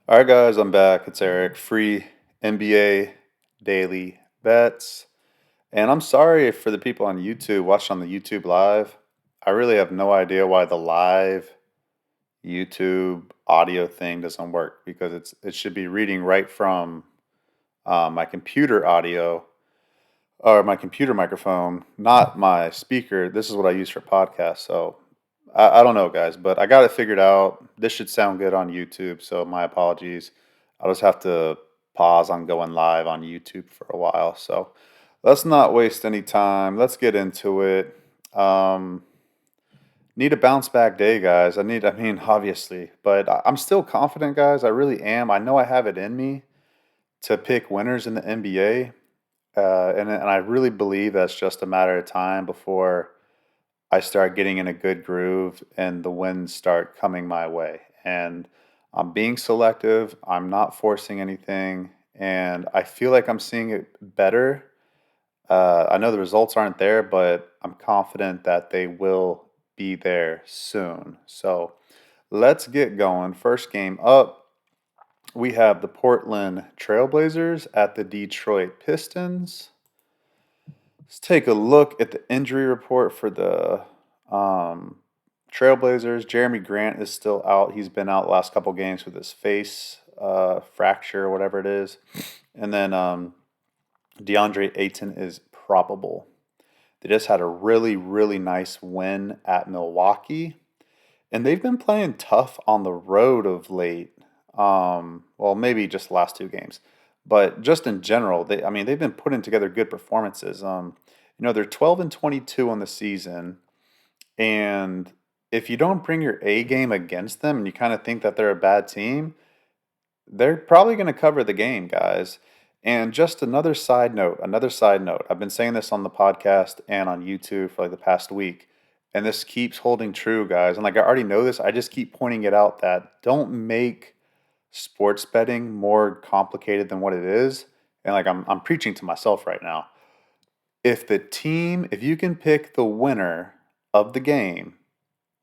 All right, guys, I'm back. It's Eric, free NBA daily bets. And I'm sorry for the people on YouTube watching on the YouTube live. I really have no idea why the live YouTube audio thing doesn't work because it should be reading right from my computer audio or my computer microphone, not my speaker. This is what I use for podcasts. So I don't know, guys, but I got it figured out. This should sound good on YouTube. So my apologies. I'll just have to pause on going live on YouTube for a while. So let's not waste any time. Let's get into it. Um, Need a bounce back day, guys. I mean, obviously, but I'm still confident, guys. I really am. I know I have it in me to pick winners in the NBA. And I really believe that's just a matter of time before I start getting in a good groove and the wins start coming my way. And I'm being selective, I'm not forcing anything, and I feel like I'm seeing it better. I know the results aren't there, but I'm confident that they will be there soon. So let's get going. First game up, we have the Portland Trailblazers at the Detroit Pistons. Let's take a look at the injury report for the um, Trailblazers. Jeremy Grant is still out. He's been out the last couple games with his face fracture or whatever it is. And then DeAndre Ayton is probable. They just had a really, really nice win at Milwaukee. And they've been playing tough on the road of late. Well, maybe just the last two games, but just in general, they've been putting together good performances. They're 12-22 on the season, and if you don't bring your A game against them, and you kind of think that they're a bad team, they're probably going to cover the game, guys. And just another side note. I've been saying this on the podcast and on YouTube for like the past week, and this keeps holding true, guys. And like I already know this, I just keep pointing it out that don't make sports betting more complicated than what it is. And like I'm preaching to myself right now. If you can pick the winner of the game,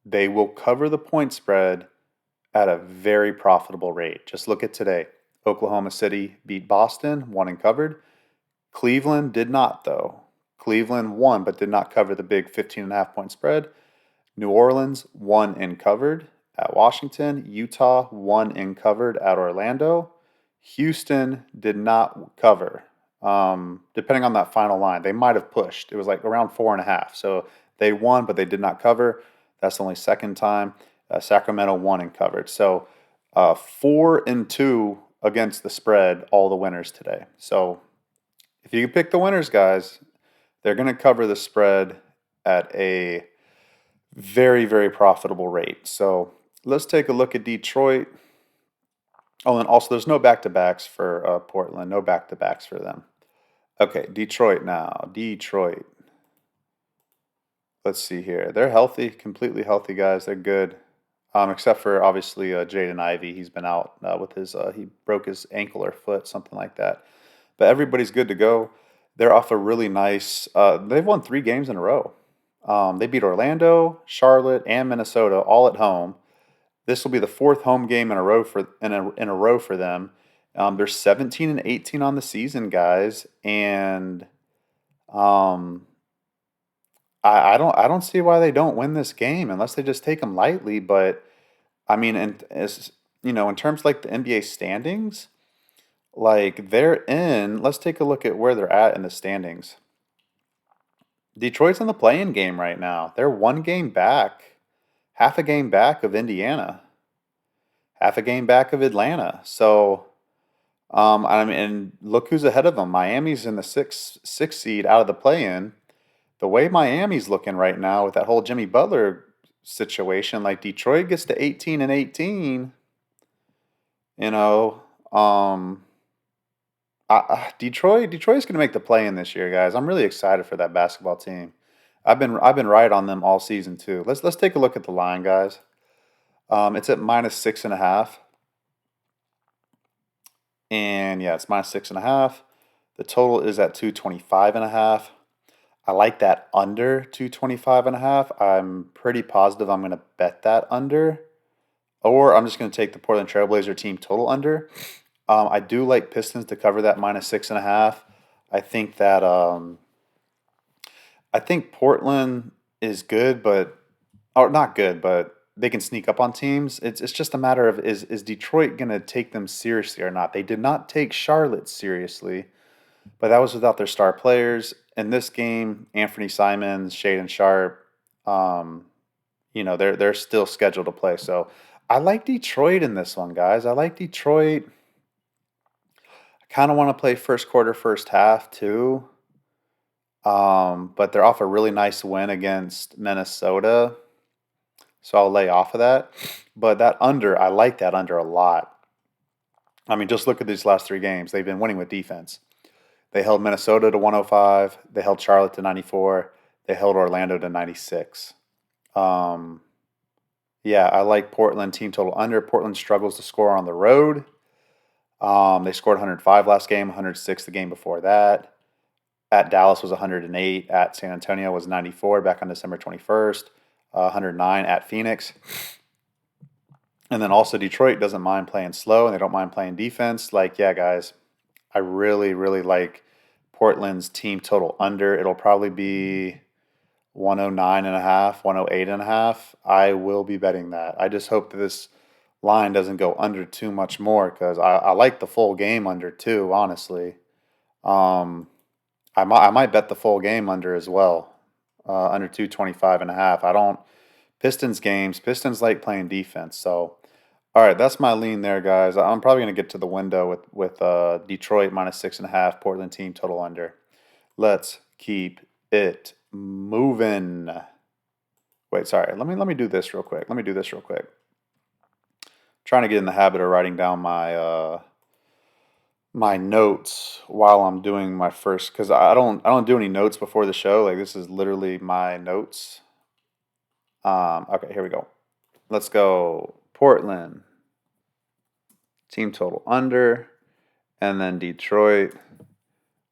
they will cover the point spread at a very profitable rate. Just look at today. Oklahoma City beat Boston, won and covered. Cleveland did not, though. Cleveland won, but did not cover the big 15.5 point spread. New Orleans won and covered at Washington. Utah won and covered at Orlando. Houston did not cover. Depending on that final line, they might have pushed. It was like around 4.5. So they won, but they did not cover. That's the only second time. Sacramento won and covered. So 4-2 against the spread, all the winners today. So if you can pick the winners, guys, they're going to cover the spread at a very, very profitable rate. So let's take a look at Detroit. Oh, and also there's no back-to-backs for Portland. No back-to-backs for them. Okay, Detroit now. Detroit. Let's see here. They're healthy, completely healthy, guys. They're good. Except for obviously Jaden Ivey. He's been out with he broke his ankle or foot, something like that. But everybody's good to go. They're off a really nice, they've won 3 games in a row. They beat Orlando, Charlotte, and Minnesota all at home. This will be the 4th home game in a row for them. They're 17-18 on the season, guys, and um, I don't see why they don't win this game unless they just take them lightly. But I mean, and as in terms like the NBA standings, like they're in. Let's take a look at where they're at in the standings. Detroit's in the play-in game right now. They're 1 game back, half a game back of Indiana, half a game back of Atlanta. So, I mean, and look who's ahead of them. Miami's in the six seed out of the play-in. The way Miami's looking right now with that whole Jimmy Butler situation, like Detroit gets to 18-18, you know, Detroit's going to make the play-in this year, guys. I'm really excited for that basketball team. I've been right on them all season too. Let's take a look at the line, guys. It's at -6.5, and yeah, it's -6.5. The total is at 225.5. I like that under 225.5. I'm pretty positive I'm going to bet that under. or I'm just going to take the Portland Trailblazer team total under. I do like Pistons to cover that -6.5. I think that I think Portland is good, but or not good, but they can sneak up on teams. It's just a matter of is Detroit going to take them seriously or not? They did not take Charlotte seriously, but that was without their star players. In this game, Anthony Simons, Shaden Sharp, um, they're still scheduled to play. So I like Detroit in this one, guys. I like Detroit. I kind of want to play first quarter, first half too. But they're off a really nice win against Minnesota. So I'll lay off of that. But that under, I like that under a lot. I mean, just look at these last three games. They've been winning with defense. They held Minnesota to 105. They held Charlotte to 94. They held Orlando to 96. Um, yeah, I like Portland team total under. Portland struggles to score on the road. They scored 105 last game, 106 the game before that. At Dallas was 108. At San Antonio was 94 back on December 21st. 109 at Phoenix. And then also Detroit doesn't mind playing slow and they don't mind playing defense. Like, yeah, guys, I really, really like Portland's team total under. It'll probably be 109.5, 108.5. I will be betting that. I just hope that this line doesn't go under too much more because I like the full game under too, honestly. Um, I might bet the full game under as well, under 225.5. I don't Pistons like playing defense. So, all right, that's my lean there, guys. I'm probably gonna get to the window with Detroit -6.5, Portland team total under. Let's keep it moving. Wait, sorry. Let me do this real quick. Let me do this real quick. Trying to get in the habit of writing down my notes while I'm doing my first because I don't do any notes before the show. Like this is literally my notes. Okay, here we go. Let's go Portland team total under, and then Detroit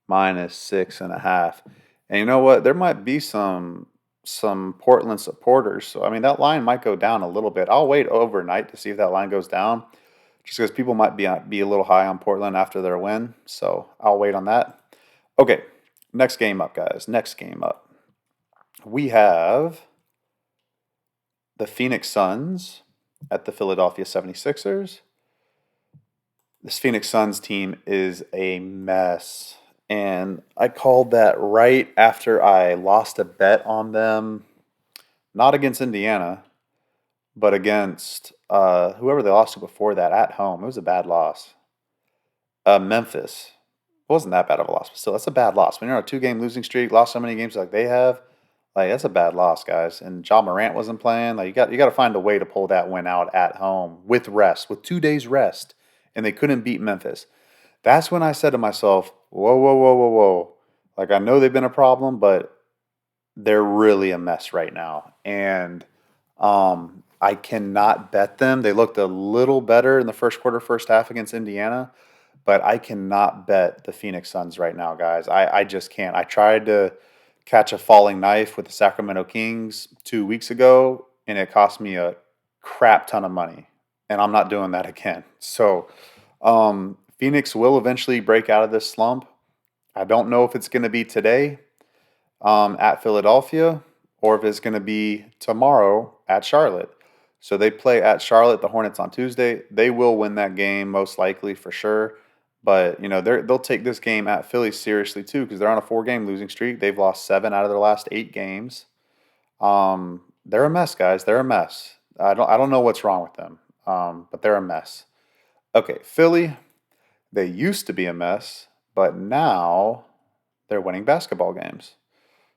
-6.5. And you know what? There might be some Portland supporters. So I mean that line might go down a little bit. I'll wait overnight to see if that line goes down, just because people might be a little high on Portland after their win. So I'll wait on that. Okay, next game up, guys. Next game up. We have the Phoenix Suns at the Philadelphia 76ers. This Phoenix Suns team is a mess. And I called that right after I lost a bet on them, not against Indiana, but against whoever they lost to before that at home. It was a bad loss. Memphis. It wasn't that bad of a loss, but still, that's a bad loss. When you're on a 2-game losing streak, lost so many games like they have, like that's a bad loss, guys. And Ja Morant wasn't playing. Like you got to find a way to pull that win out at home with rest, with 2 days rest, and they couldn't beat Memphis. That's when I said to myself, "Whoa, whoa, whoa, whoa, whoa!" Like I know they've been a problem, but they're really a mess right now, and I cannot bet them. They looked a little better in the first quarter, first half against Indiana, but I cannot bet the Phoenix Suns right now, guys. I just can't. I tried to catch a falling knife with the Sacramento Kings 2 weeks ago, and it cost me a crap ton of money, and I'm not doing that again. So, Phoenix will eventually break out of this slump. I don't know if it's going to be today at Philadelphia or if it's going to be tomorrow at Charlotte. So they play at Charlotte, the Hornets on Tuesday. They will win that game most likely for sure. But they'll take this game at Philly seriously too because they're on a 4-game losing streak. They've lost 7 out of their last 8 games. They're a mess, guys. They're a mess. I don't know what's wrong with them, but they're a mess. Okay, Philly. They used to be a mess, but now they're winning basketball games.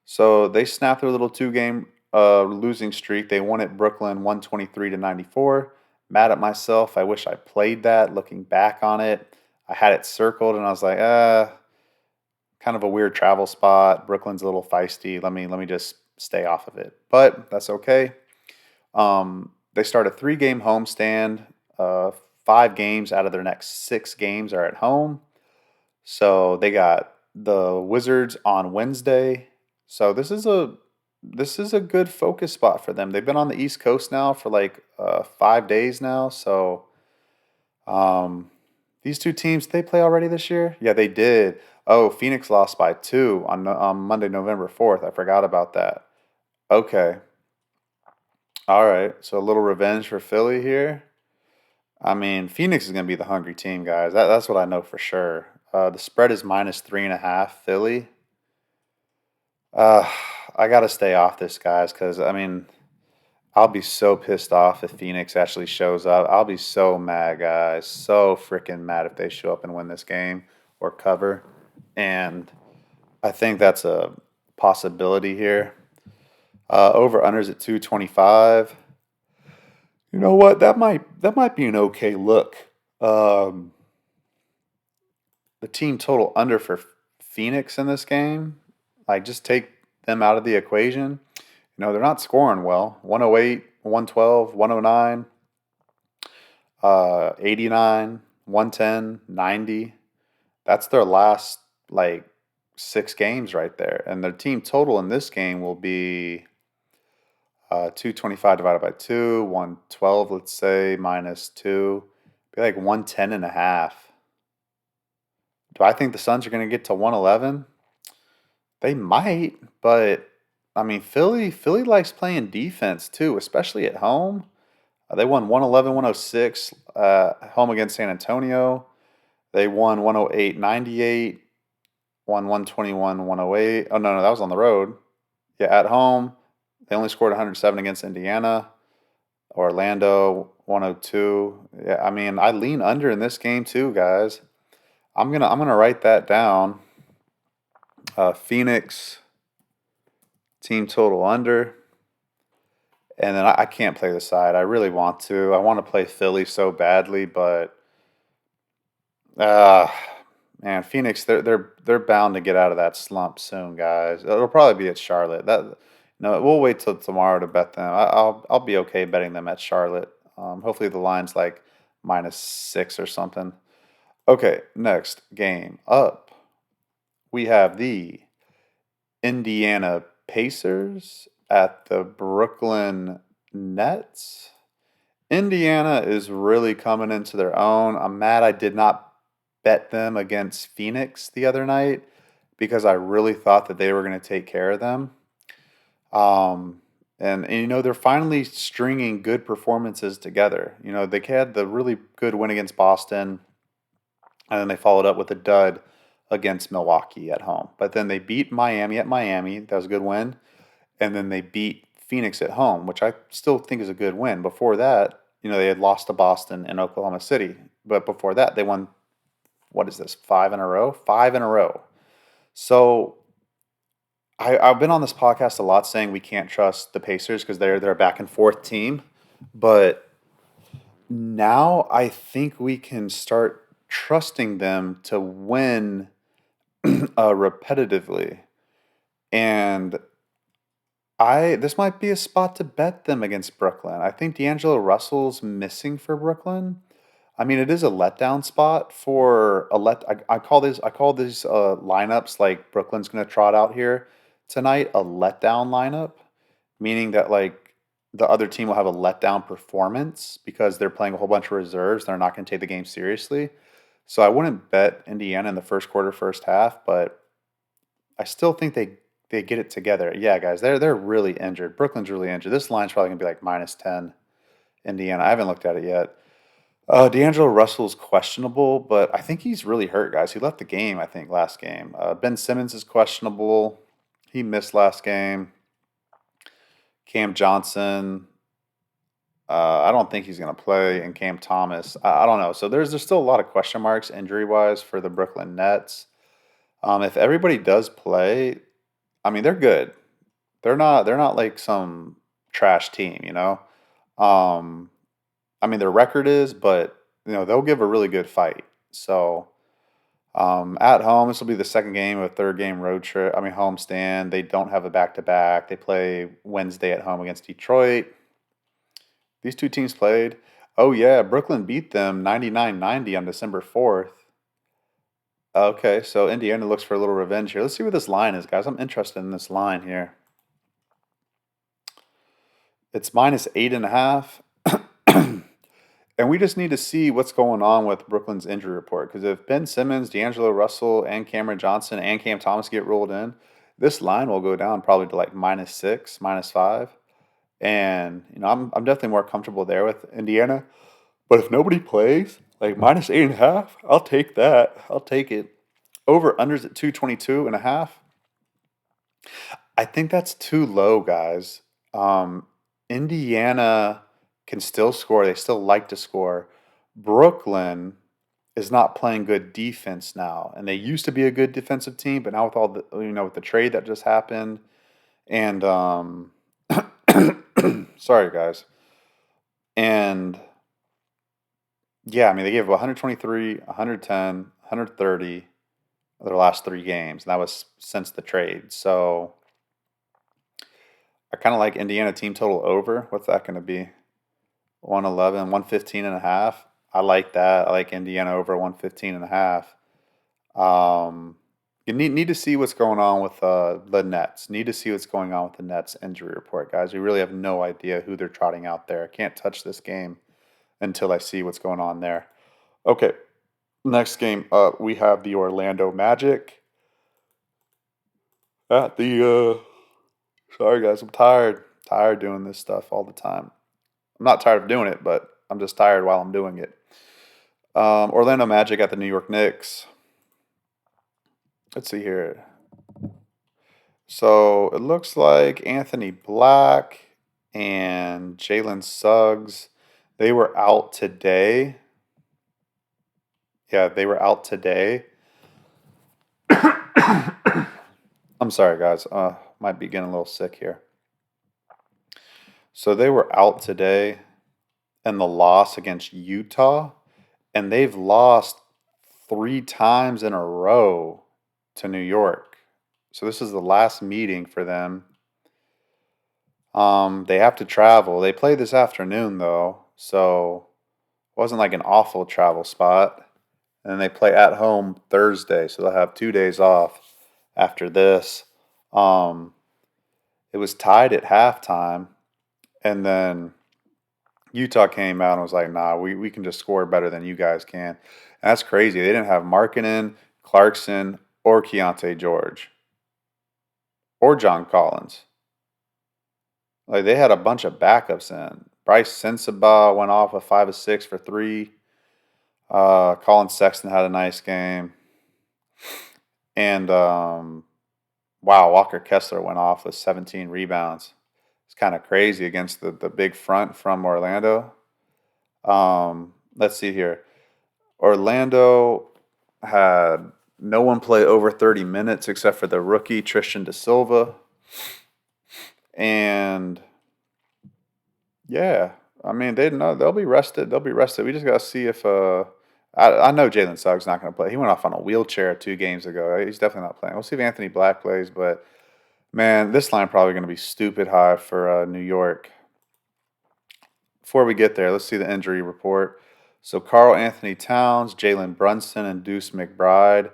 So they snapped their little 2-game losing streak. They won at Brooklyn 123-94. Mad at myself. I wish I played that. Looking back on it, I had it circled and I was like, kind of a weird travel spot. Brooklyn's a little feisty. Let me just stay off of it. But that's okay. They start a 3-game homestand. 5 games out of their next 6 games are at home. So they got the Wizards on Wednesday. So this is this is a good focus spot for them. They've been on the East Coast now for like 5 days now. So um, these two teams, they play already this year? Yeah, they did. Oh, Phoenix lost by two on Monday, November 4th. I forgot about that. Okay. All right. So a little revenge for Philly here. I mean, Phoenix is going to be the hungry team, guys. That's what I know for sure. The spread is -3.5, Philly. Uh, I got to stay off this, guys, because, I mean, I'll be so pissed off if Phoenix actually shows up. I'll be so mad, guys. So freaking mad if they show up and win this game or cover. And I think that's a possibility here. Over unders at 225. You know what? That might be an okay look. Um, the team total under for Phoenix in this game, like just take them out of the equation. They're not scoring well. 108, 112, 109, 89, 110, 90. That's their last like 6 games right there. And their team total in this game will be 225 divided by 2, 112, let's say, minus 2. Be like 110 and a half. Do I think the Suns are going to get to 111? They might, but I mean, Philly likes playing defense too, especially at home. They won 111, 106 home against San Antonio. They won 108, 98, won 121, 108. Oh, no, that was on the road. Yeah, at home, they only scored 107 against Indiana. Orlando, 102. Yeah, I mean, I lean under in this game too, guys. I'm gonna write that down. Phoenix team total under. And then I can't play the side. I really want to. I want to play Philly so badly, but uh man, Phoenix they're bound to get out of that slump soon, guys. It'll probably be at Charlotte. No, we'll wait till tomorrow to bet them. I'll be okay betting them at Charlotte. Hopefully the line's like -6 or something. Okay, next game up. We have the Indiana Pacers at the Brooklyn Nets. Indiana is really coming into their own. I'm mad I did not bet them against Phoenix the other night because I really thought that they were going to take care of them. And they're finally stringing good performances together. They had the really good win against Boston, and then they followed up with a dud against Milwaukee at home. But then they beat Miami at Miami. That was a good win. And then they beat Phoenix at home, which I still think is a good win. Before that, they had lost to Boston and Oklahoma City. But before that, they won, what is this, 5 in a row? 5 in a row. So I've been on this podcast a lot saying we can't trust the Pacers because they're a back and forth team. But now I think we can start trusting them to win repetitively. And this might be a spot to bet them against Brooklyn. I think D'Angelo Russell's missing for Brooklyn. I mean, it is a letdown spot for a let. I call these lineups like Brooklyn's going to trot out here tonight a letdown lineup, meaning that like the other team will have a letdown performance because they're playing a whole bunch of reserves. They're not going to take the game seriously. So I wouldn't bet Indiana in the first quarter, first half, but I still think they get it together. Yeah, guys, they're really injured. Brooklyn's really injured. This line's probably gonna be like -10. Indiana. I haven't looked at it yet. D'Angelo Russell's questionable, but I think he's really hurt, guys. He left the game, I think, last game. Ben Simmons is questionable. He missed last game. Cam Johnson, I don't think he's going to play, and Cam Thomas, I don't know. So there's still a lot of question marks injury wise for the Brooklyn Nets. If everybody does play, I mean they're good. They're not like some trash team. Um, I mean their record is, but they'll give a really good fight. So at home, this will be the second game of a third game road trip. I mean homestand. They don't have a back to back. They play Wednesday at home against Detroit. These two teams played. Oh yeah, Brooklyn beat them 99-90 on December 4th. Okay, so Indiana looks for a little revenge here. Let's see what this line is, guys. I'm interested in this line here. It's minus 8.5. And we just need to see what's going on with Brooklyn's injury report. Because if Ben Simmons, D'Angelo Russell, and Cameron Johnson and Cam Thomas get ruled in, this line will go down probably to like -6, -5. And I'm definitely more comfortable there with Indiana. But if nobody plays, like -8.5, I'll take that. I'll take it. Over unders at 222.5. I think that's too low, guys. Indiana can still score. They still like to score. Brooklyn is not playing good defense now, and they used to be a good defensive team, but now with all the with the trade that just happened, and sorry guys, and yeah, I mean they gave 123, 110, 130 their last 3 games, and that was since the trade. So I kind of like Indiana team total over. What's that going to be? 111, 115.5. I like that. I like Indiana over 115.5. You need to see what's going on with the Nets. Need to see what's going on with the Nets injury report, guys. We really have no idea who they're trotting out there. I can't touch this game until I see what's going on there. Okay, next game up, we have the Orlando Magic at the. Sorry, guys, I'm tired. Tired doing this stuff all the time. I'm not tired of doing it, but I'm just tired while I'm doing it. Orlando Magic at the New York Knicks. Let's see here. So it looks like Anthony Black and Jalen Suggs, they were out today. Yeah, they were out today. I'm sorry, guys. Might be getting a little sick here. So they were out today in the loss against Utah, and they've lost 3 times in a row to New York. So this is the last meeting for them. They have to travel. They play this afternoon though, so it wasn't like an awful travel spot. And they play at home Thursday, so they'll have 2 days off after this. Um, it was tied at halftime, and then Utah came out and was like, "Nah, we can just score better than you guys can." And that's crazy. They didn't have Markkanen, Clarkson, or Keontae George, or John Collins. Like they had a bunch of backups in. Bryce Sensabaugh went off with 5 of 6 for 3. Colin Sexton had a nice game, and wow, Walker Kessler went off with 17 rebounds. It's kind of crazy against the big front from Orlando. Let's see here. Orlando had no one play over 30 minutes except for the rookie Tristan Da Silva. And yeah, I mean they'll be rested. They'll be rested. We just gotta see if I know Jalen Suggs not gonna play. He went off on a wheelchair 2 games ago. He's definitely not playing. We'll see if Anthony Black plays, but man, this line probably gonna be stupid high for New York. Before we get there, let's see the injury report. So Karl Anthony Towns, Jalen Brunson, and Deuce McBride,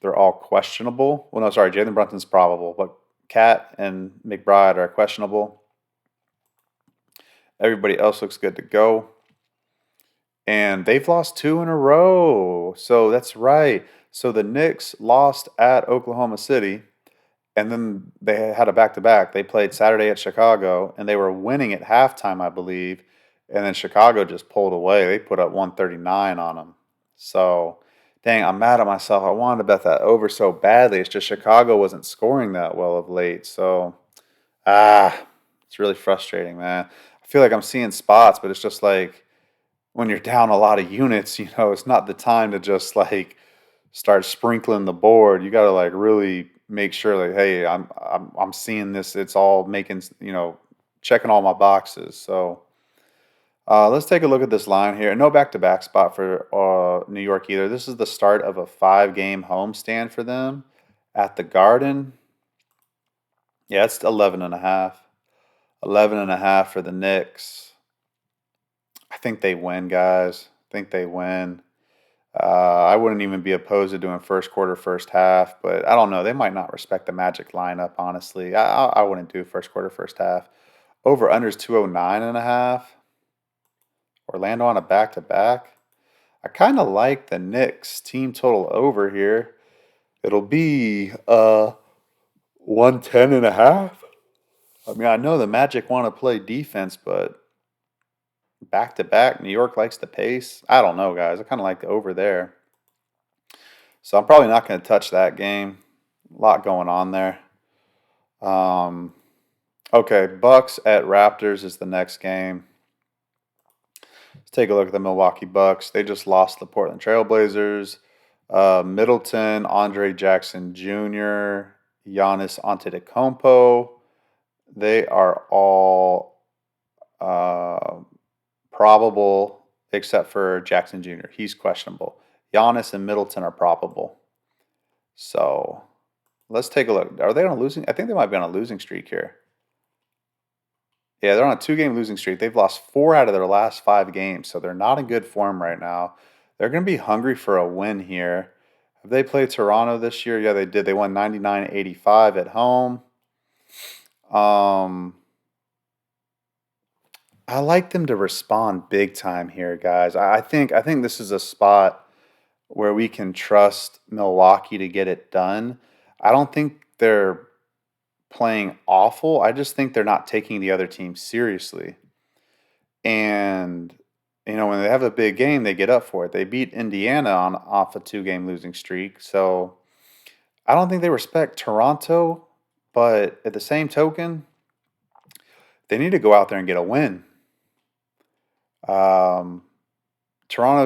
they're all questionable. Well, no, sorry, Jalen Brunson's probable, but Cat and McBride are questionable. Everybody else looks good to go. And they've lost 2 in a row. So that's right. So the Knicks lost at Oklahoma City, and then they had a back to back. They played Saturday at Chicago, and they were winning at halftime, I believe. And then Chicago just pulled away. They put up 139 on them. So, dang, I'm mad at myself. I wanted to bet that over so badly. It's just Chicago wasn't scoring that well of late. So, it's really frustrating, man. I feel like I'm seeing spots, but it's just like when you're down a lot of units, it's not the time to just like start sprinkling the board. You got to like really make sure like, hey, I'm seeing this. It's all making checking all my boxes. So let's take a look at this line here. No back-to-back spot for New York either. This is the start of a 5-game homestand for them at the Garden. Yeah, it's 11.5. 11.5 for the Knicks. I think they win, guys. I think they win. I wouldn't even be opposed to doing first quarter, first half, but I don't know. They might not respect the Magic lineup, honestly. I wouldn't do first quarter, first half. Over under is 209.5. Orlando on a back-to-back. I kind of like the Knicks team total over here. It'll be 110.5. I mean, I know the Magic want to play defense, but back-to-back, New York likes the pace. I don't know, guys. I kind of like the over there. So I'm probably not going to touch that game. A lot going on there. Okay, Bucks at Raptors is the next game. Let's take a look at the Milwaukee Bucks. They just lost the Portland Trailblazers. Middleton, Andre Jackson Jr., Giannis Antetokounmpo. They are all probable except for Jackson Jr. He's questionable. Giannis and Middleton are probable. So let's take a look. Are they on a losing? I think they might be on a losing streak here. Yeah, they're on a 2-game losing streak. They've lost 4 out of their last 5 games, so they're not in good form right now. They're going to be hungry for a win here. Have they played Toronto this year? Yeah, they did. They won 99-85 at home. I like them to respond big time here, guys. I think this is a spot where we can trust Milwaukee to get it done. I don't think they're playing awful. I just think they're not taking the other team seriously. And when they have a big game, they get up for it. They beat Indiana on off a 2-game losing streak. So I don't think they respect Toronto, but at the same token, they need to go out there and get a win. Toronto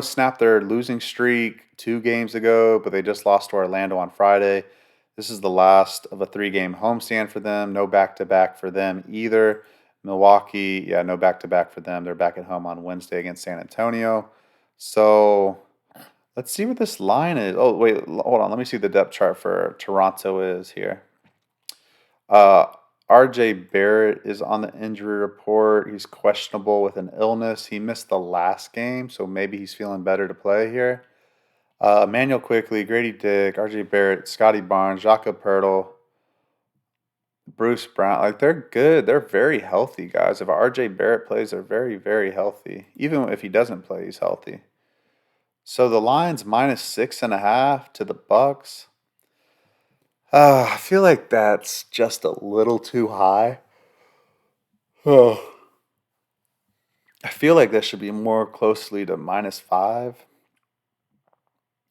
snapped their losing streak 2 games ago, but they just lost to Orlando on Friday. This is the last of a 3-game homestand for them. No back-to-back for them either. Milwaukee, yeah, no back-to-back for them. They're back at home on Wednesday against San Antonio. So let's see what this line is. Oh, wait, hold on. Let me see what the depth chart for Toronto is here. RJ Barrett is on the injury report. He's questionable with an illness. He missed the last game, so maybe he's feeling better to play here. Emmanuel Quickly, Grady Dick, RJ Barrett, Scotty Barnes, Jakob Poeltl, Bruce Brown. Like, they're good. They're very healthy, guys. If RJ Barrett plays, they're very, very healthy. Even if he doesn't play, he's healthy. So the line's -6.5 to the Bucks. I feel like that's just a little too high. Oh. I feel like that should be more closely to -5.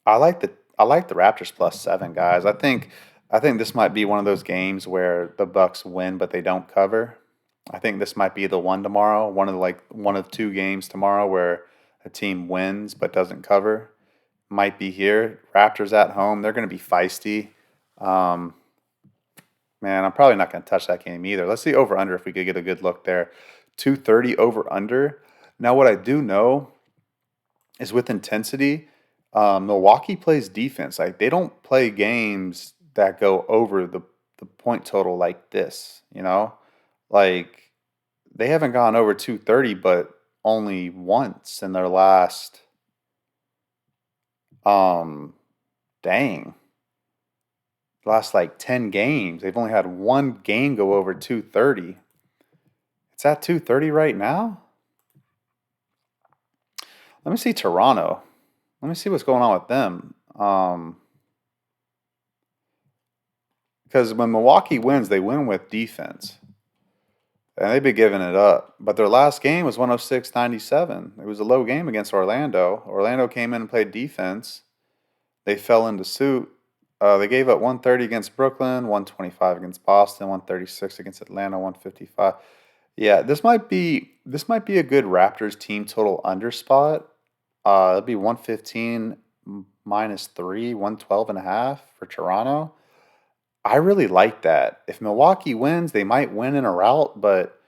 I like the Raptors +7, guys. I think this might be one of those games where the Bucks win but they don't cover. I think this might be the one tomorrow, one of 2 games tomorrow where a team wins but doesn't cover. Might be here. Raptors at home, they're going to be feisty. Um, Man, I'm probably not going to touch that game either. Let's see over under if we could get a good look there. 230 over under. Now, what I do know is with intensity, Milwaukee plays defense. Like, they don't play games that go over the point total like this, you know? Like, they haven't gone over 230, but only once in their last, um, dang, last like 10 games. They've only had one game go over 230. It's at 230 right now? Let me see Toronto. Let me see what's going on with them. Because when Milwaukee wins, they win with defense. And they've been giving it up. But their last game was 106-97. It was a low game against Orlando. Orlando came in and played defense. They fell into suit. They gave up 130 against Brooklyn, 125 against Boston, 136 against Atlanta, 155. Yeah, this might be a good Raptors team total under spot. It'd be 115 -3, 112.5 for Toronto. I really like that. If Milwaukee wins, they might win in a rout, but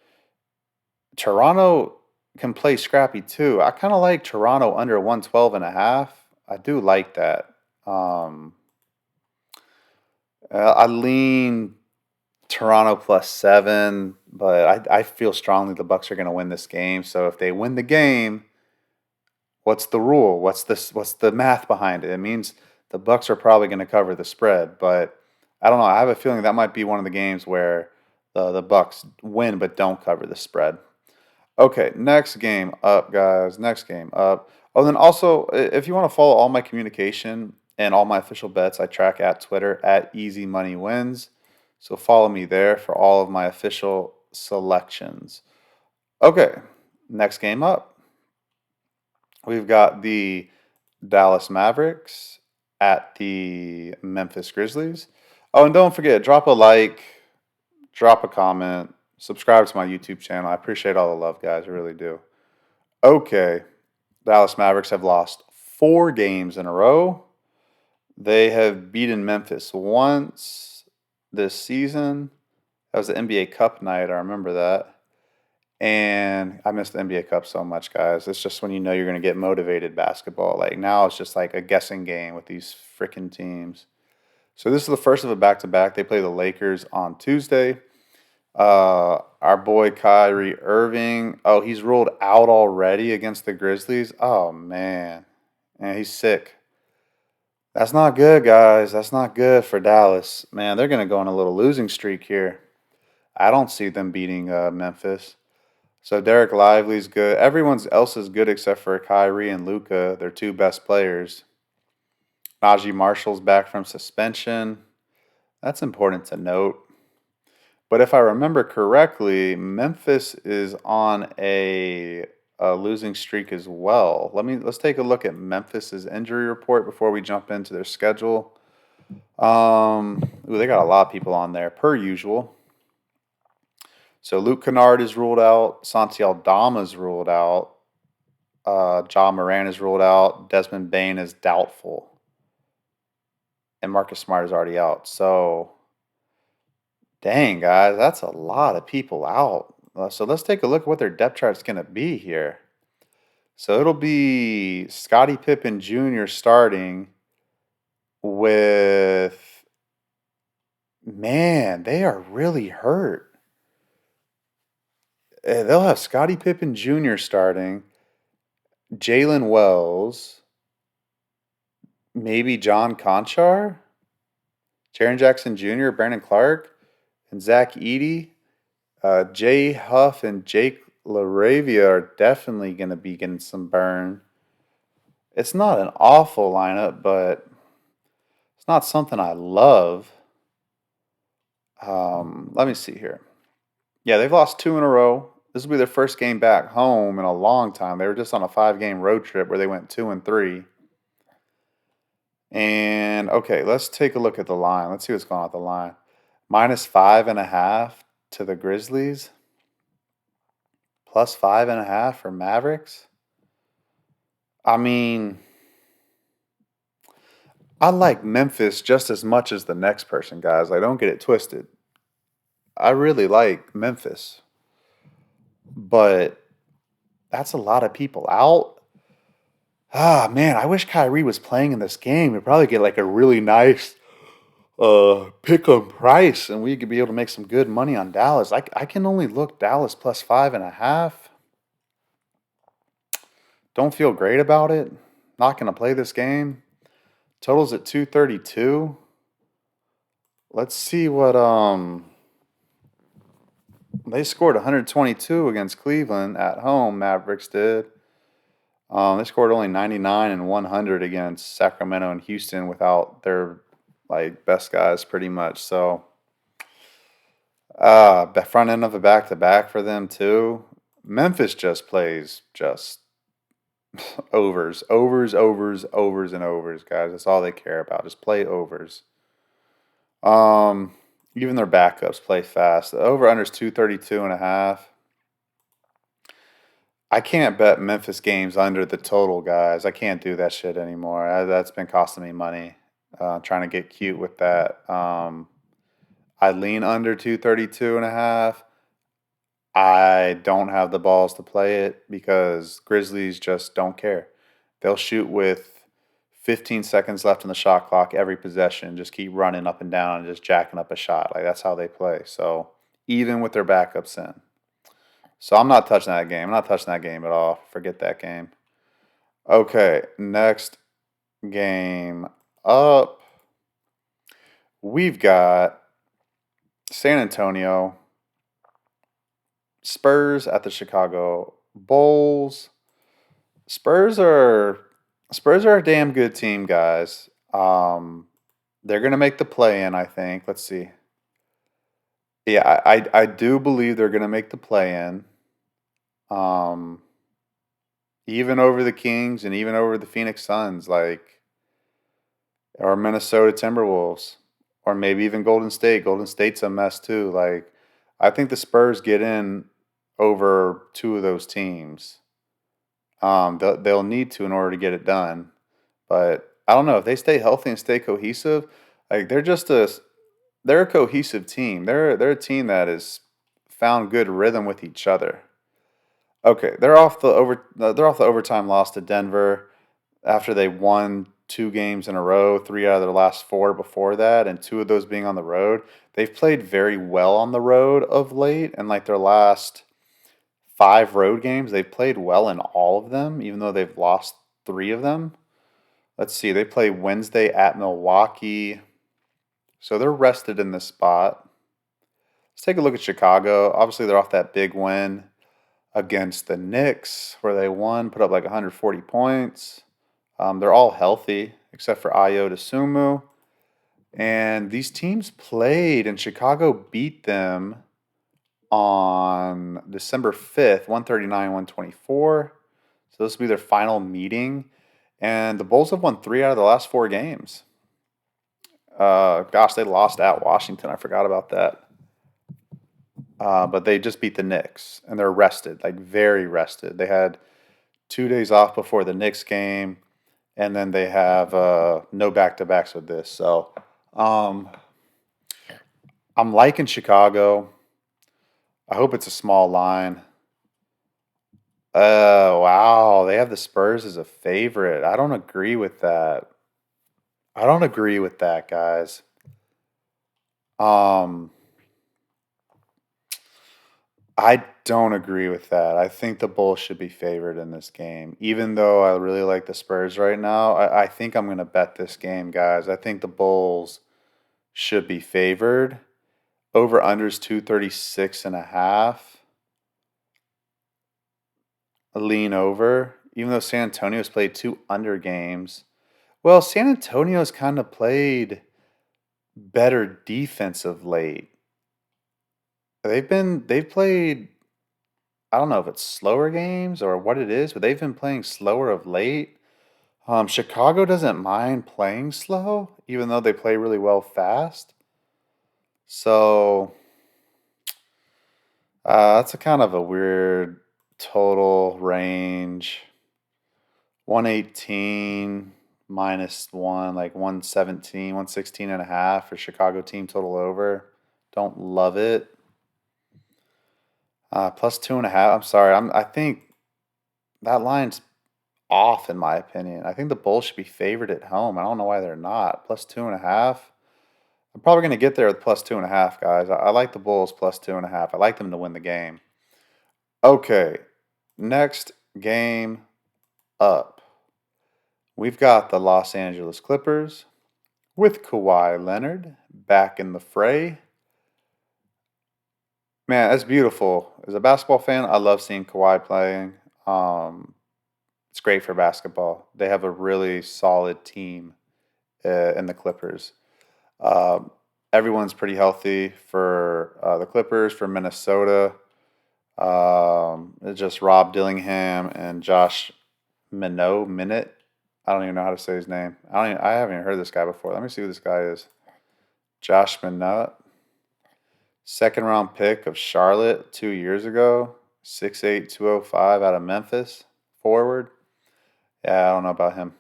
Toronto can play scrappy too. I kind of like Toronto under 112.5. I do like that. Um, I lean Toronto +7, but I feel strongly the Bucks are going to win this game. So if they win the game, what's the rule? What's the math behind it? It means the Bucks are probably going to cover the spread, but I don't know. I have a feeling that might be one of the games where The Bucks win but don't cover the spread. Okay, next game up, guys. Next game up. Oh, then also, if you want to follow all my communication and all my official bets, I track at Twitter at Easy Money Wins. So follow me there for all of my official selections. Okay, next game up. We've got the Dallas Mavericks at the Memphis Grizzlies. Oh, and don't forget, drop a like, drop a comment, subscribe to my YouTube channel. I appreciate all the love, guys. I really do. Okay, Dallas Mavericks have lost 4 games in a row. They have beaten Memphis once this season. That was the NBA Cup night. I remember that. And I miss the NBA Cup so much, guys. It's just when you know you're going to get motivated basketball. Like now it's just like a guessing game with these freaking teams. So this is the first of a back-to-back. They play the Lakers on Tuesday. Our boy Kyrie Irving. Oh, he's ruled out already against the Grizzlies. Oh man, and he's sick. That's not good, guys. That's not good for Dallas. Man, they're gonna go on a little losing streak here. I don't see them beating Memphis. So Derek Lively's good. Everyone else is good except for Kyrie and Luka. Their 2 best players. Najee Marshall's back from suspension. That's important to note. But if I remember correctly, Memphis is on a losing streak as well. Let's take a look at Memphis's injury report before we jump into their schedule. They got a lot of people on there per usual. So Luke Kennard is ruled out. Santi Aldama is ruled out. John Moran is ruled out. Desmond Bain is doubtful. And Marcus Smart is already out. So, dang, guys, that's a lot of people out. So let's take a look at what their depth chart is going to be here. So it'll be Scottie Pippen Jr. starting with, man, they are really hurt. They'll have Scottie Pippen Jr. starting, Jalen Wells, maybe John Conchar, Jaren Jackson Jr., Brandon Clark, and Zach Edey. Jay Huff and Jake LaRavia are definitely going to be getting some burn. It's not an awful lineup, but it's not something I love. Let me see here. Yeah, they've lost 2 in a row. This will be their first game back home in a long time. They were just on a 5-game road trip where they went 2-3. And okay, let's take a look at the line. Let's see what's going on with the line. -5.5 to the Grizzlies. +5.5 for Mavericks. I mean, I like Memphis just as much as the next person, guys. I don't get it twisted. I really like Memphis. But that's a lot of people out. Ah, man, I wish Kyrie was playing in this game. We'd probably get like a really nice pick 'em price, and we could be able to make some good money on Dallas. I can only look Dallas +5.5. Don't feel great about it. Not gonna play this game. Totals at 232. Let's see what they scored 122 against Cleveland at home. Mavericks did. They scored only 99 and 100 against Sacramento and Houston without their like best guys pretty much. So the front end of a back-to-back for them too. Memphis just plays just overs, overs, overs, overs, and overs, guys. That's all they care about. Just play overs. Even their backups play fast. The over-under is 232.5. I can't bet Memphis games under the total, guys. I can't do that shit anymore. That's been costing me money. Trying to get cute with that. I lean under 232.5. I don't have the balls to play it because Grizzlies just don't care. They'll shoot with 15 seconds left on the shot clock every possession, just keep running up and down and just jacking up a shot. Like that's how they play. So even with their backups in. So I'm not touching that game. I'm not touching that game at all. Forget that game. Okay, next game up. We've got San Antonio Spurs at the Chicago Bulls. Spurs are Spurs are a damn good team, guys. They're gonna make the play in, I think. Let's see. Yeah, I do believe they're gonna make the play in. Um, even over the Kings and even over the Phoenix Suns, like or Minnesota Timberwolves, or maybe even Golden State. Golden State's a mess too. Like I think the Spurs get in over two of those teams. They'll need to in order to get it done. But I don't know if they stay healthy and stay cohesive. Like they're a cohesive team. They're a team that has found good rhythm with each other. Okay, they're off the overtime loss to Denver after they won two games in a row, three out of their last four before that, and two of those being on the road. They've played very well on the road of late, and like their last five road games, they've played well in all of them, even though they've lost three of them. Let's see, they play Wednesday at Milwaukee, so they're rested in this spot. Let's take a look at Chicago. Obviously, they're off that big win against the Knicks, where they won, put up like 140 points. They're all healthy except for Ayo Dosunmu. And these teams played, and Chicago beat them on December 5th, 139, 124. So this will be their final meeting. And the Bulls have won three out of the last four games. Gosh, they lost at Washington. I forgot about that. But they just beat the Knicks, and they're rested, like very rested. They had 2 days off before the Knicks game, and then they have no back to backs with this. So um, I'm liking Chicago. I hope it's a small line. Wow, they have the Spurs as a favorite. I don't agree with that. I don't agree with that, guys. Um, I don't agree with that. I think the Bulls should be favored in this game. Even though I really like the Spurs right now, I think I'm going to bet this game, guys. I think the Bulls should be favored. Over unders 236 and a half. A lean over. Even though San Antonio's played two under games. Well, San Antonio's kind of played better defense of late. They've played, I don't know if it's slower games or what it is, but they've been playing slower of late. Chicago doesn't mind playing slow, even though they play really well fast. So that's a kind of a weird total range. 118 minus one, like 117, 116 and a half for Chicago team total over. Don't love it. Plus 2.5. I'm sorry. I think that line's off in my opinion. I think the Bulls should be favored at home. I don't know why they're not. Plus 2.5. I'm probably going to get there with plus 2.5, guys. I like the Bulls plus 2.5. I like them to win the game. Okay, next game up. We've got the Los Angeles Clippers with Kawhi Leonard back in the fray. Man, that's beautiful. As a basketball fan, I love seeing Kawhi playing. Um, it's great for basketball. They have a really solid team in the Clippers. Um, everyone's pretty healthy for the Clippers, for Minnesota. It's just Rob Dillingham and Josh Minott. I don't even know how to say his name. I haven't even heard this guy before. Let me see who this guy is. Josh Minott, second round pick of Charlotte 2 years ago. 6'8", 205 out of Memphis. Forward. Yeah, I don't know about him.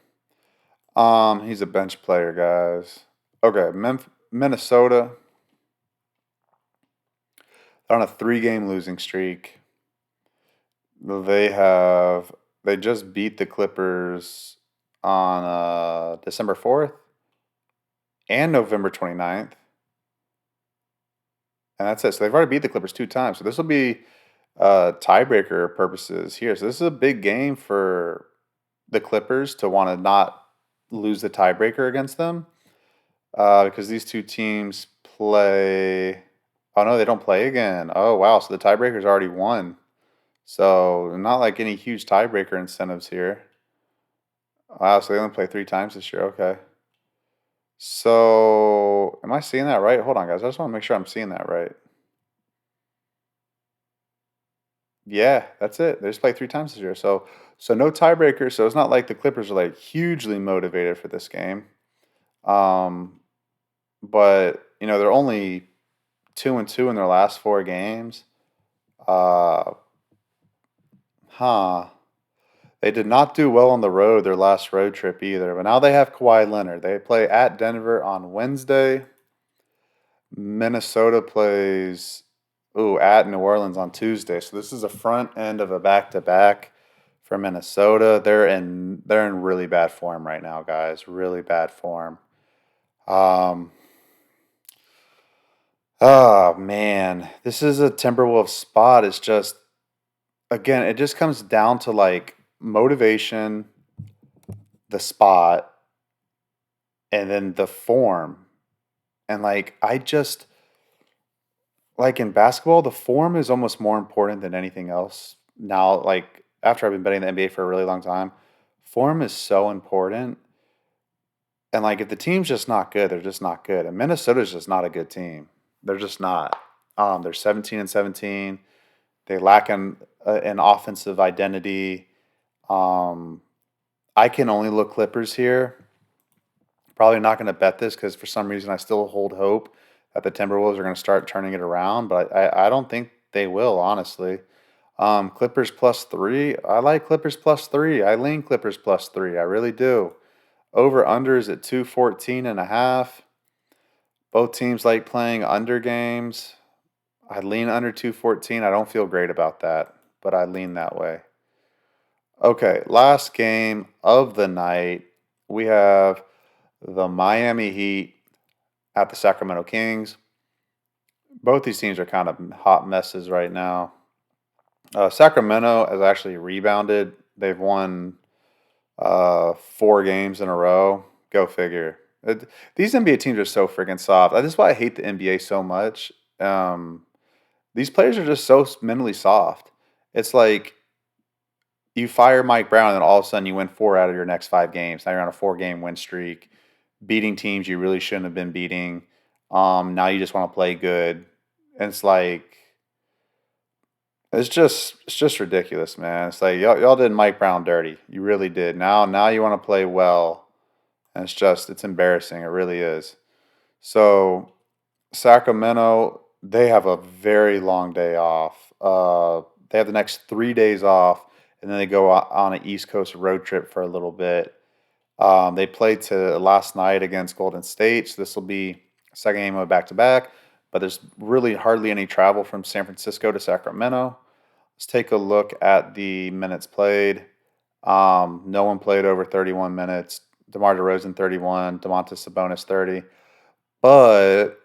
He's a bench player, guys. Okay, Minnesota. They're on a three-game losing streak. They have they just beat the Clippers on December 4th and November 29th. And that's it. So they've already beat the Clippers two times. So this will be tiebreaker purposes here. So this is a big game for the Clippers to want to not lose the tiebreaker against them because these two teams play Oh no, they don't play again. Oh wow, so the tiebreaker's already won. So not like any huge tiebreaker incentives here. Wow, so they only play 3 times this year. Okay. So am I seeing that right? Hold on, guys. I just want to make sure I'm seeing that right. Yeah, that's it. They just play 3 times this year. So no tiebreaker. So it's not like the Clippers are like hugely motivated for this game. Um, but they're only 2-2 in their last 4 games. Uh, huh. They did not do well on the road their last road trip either. But now they have Kawhi Leonard. They play at Denver on Wednesday. Minnesota plays at New Orleans on Tuesday. So this is a front end of a back to back for Minnesota. They're in really bad form right now, guys. Really bad form. Um, oh man, this is a Timberwolves spot. It's just again, it just comes down to like motivation, the spot, and then the form. And like I just like in basketball, the form is almost more important than anything else. Now, like after I've been betting the NBA for a really long time, form is so important. And like if the team's just not good, they're just not good. And Minnesota's just not a good team. They're just not. They're 17-17. They lack an offensive identity. Um, I can only look Clippers here. Probably not going to bet this because for some reason I still hold hope that the Timberwolves are going to start turning it around, but I don't think they will, honestly. Clippers +3. I like Clippers +3. I lean Clippers +3. I really do. Over under is at 214.5. Both teams like playing under games. I lean under 214. I don't feel great about that, but I lean that way. Okay, last game of the night. We have the Miami Heat at the Sacramento Kings. Both these teams are kind of hot messes right now. Sacramento has actually rebounded. They've won 4 games in a row. Go figure. These NBA teams are so freaking soft. That's why I hate the NBA so much. These players are just so mentally soft. It's like you fire Mike Brown, and then all of a sudden you win 4 out of your next 5 games. Now you're on a 4-game win streak, beating teams you really shouldn't have been beating. Now you just want to play good. And it's like it's just ridiculous, man. It's like y'all did Mike Brown dirty. You really did. Now you want to play well, and it's embarrassing. It really is. So Sacramento, they have a very long day off. They have the next 3 days off, and then they go on an East Coast road trip for a little bit. They played to last night against Golden State, so this will be second game of a back to back. But there's really hardly any travel from San Francisco to Sacramento. Let's take a look at the minutes played. No one played over 31 minutes. DeMar DeRozan 31, Domantas Sabonis 30. But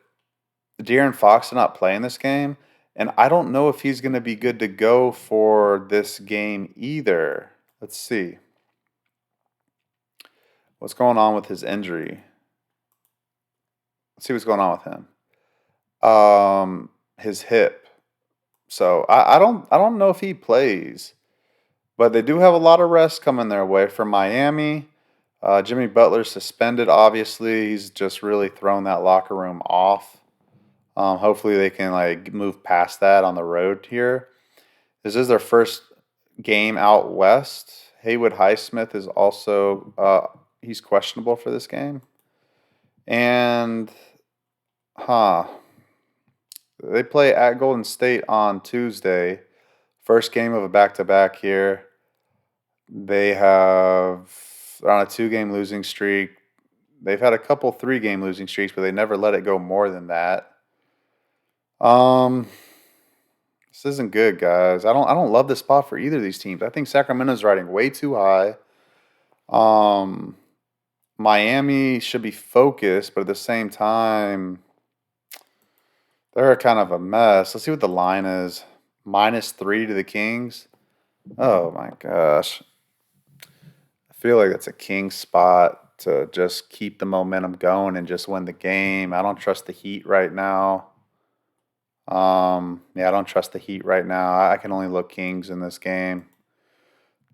De'Aaron Fox did not play in this game, and I don't know if he's going to be good to go for this game either. Let's see what's going on with his injury. Let's see what's going on with him. His hip. So I don't know if he plays, but they do have a lot of rest coming their way from Miami. Jimmy Butler suspended. Obviously, he's just really thrown that locker room off. Hopefully, they can like move past that on the road here. This is their first game out west. Haywood Highsmith is also he's questionable for this game, and huh. They play at Golden State on Tuesday. First game of a back to back here. They have they're on a 2-game losing streak. They've had a couple 3-game losing streaks, but they never let it go more than that. Um, this isn't good, guys. I don't love the spot for either of these teams. I think Sacramento's riding way too high. Um, Miami should be focused, but at the same time, they're kind of a mess. Let's see what the line is. -3 to the Kings. Oh my gosh. I feel like that's a king spot to just keep the momentum going and just win the game. I don't trust the Heat right now. Yeah, I don't trust the Heat right now. I can only look Kings in this game.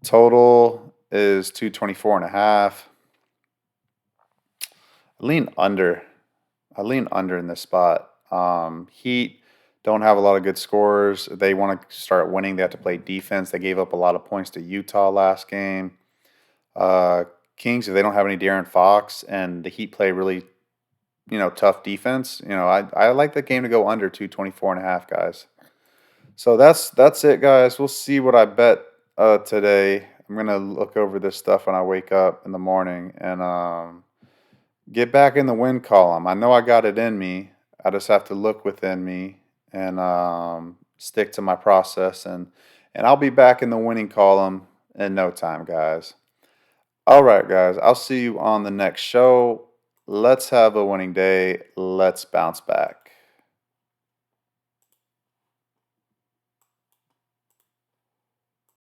Total is 224.5. I lean under. I lean under in this spot. Heat don't have a lot of good scorers. They want to start winning. They have to play defense. They gave up a lot of points to Utah last game. Uh, Kings, if they don't have any De'Aaron Fox and the Heat play really, tough defense, I like the game to go under 224.5, guys. So that's it, guys. We'll see what I bet today. I'm gonna look over this stuff when I wake up in the morning and get back in the win column. I know I got it in me. I just have to look within me and stick to my process, and I'll be back in the winning column in no time, guys. All right, guys. I'll see you on the next show. Let's have a winning day. Let's bounce back.